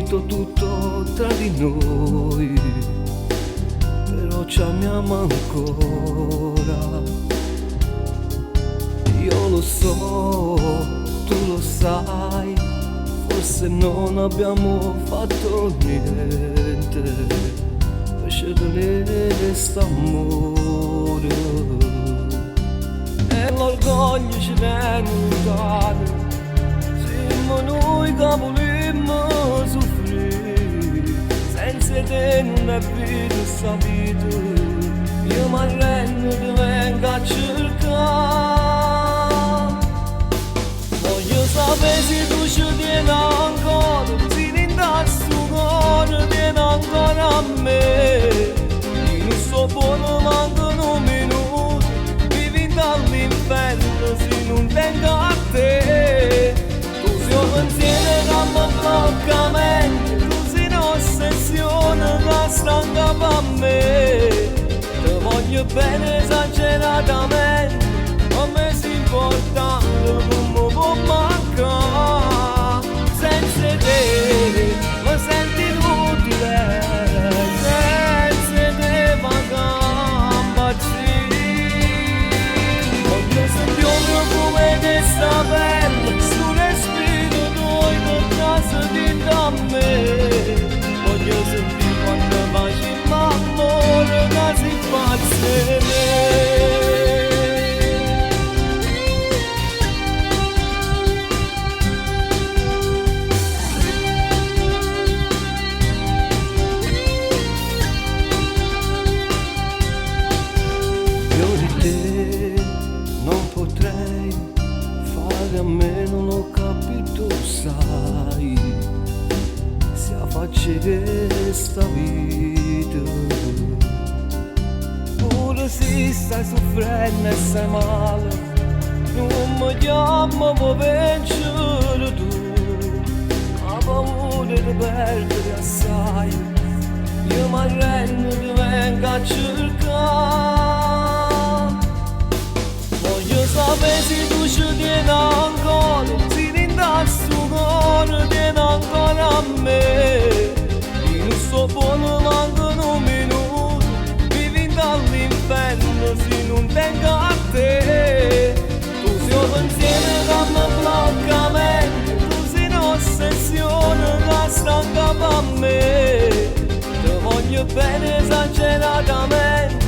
finito tutto tra di noi, però ci amiamo ancora. Io lo so, tu lo sai, forse non abbiamo fatto niente per scegliere st'amore, e l'orgoglio ci viene lontano. Siamo noi che volimmo soffrire, senza te non è vita sta vita. Io mi arrendo, ti vengo a cercare. Voglio sapere se tu ci tieni ancora, se in sto cuore tieni ancora a me. Io non sto buono, mancano un minuto, vivi dall'inferno se non vengo a te. Tu sei un pensiero che mi blocca la mente, tu sei un'ossessione che stanca per me. Ti voglio bene esageratamente, a me si importante come può mancare. Senza te mi sento inutile, senza te manca impazzire. Voglio sentire un profumo di sta pelle, su respiro tuo per casa di da me. Voglio sentire quando faccio l'amore che si fa se me. Non potrei fare a meno, non ho capito, sai, se a facere sta vita. Pure se stai soffrendo e stai male, non mi chiamo per vincere tu. Ha paura di perdere assai, io mi arrendo, ti vengo a cercare. Voglio sapere se tu ci tieni ancora, se in sto cuore tieni ancora a me. Io non sto buono, mancano un minuto, vivi dall'inferno se non vengo a te. Tu sei un pensiero che mi blocca la mente, tu sei un'ossessione che stanca per me. Ti voglio bene esageratamente,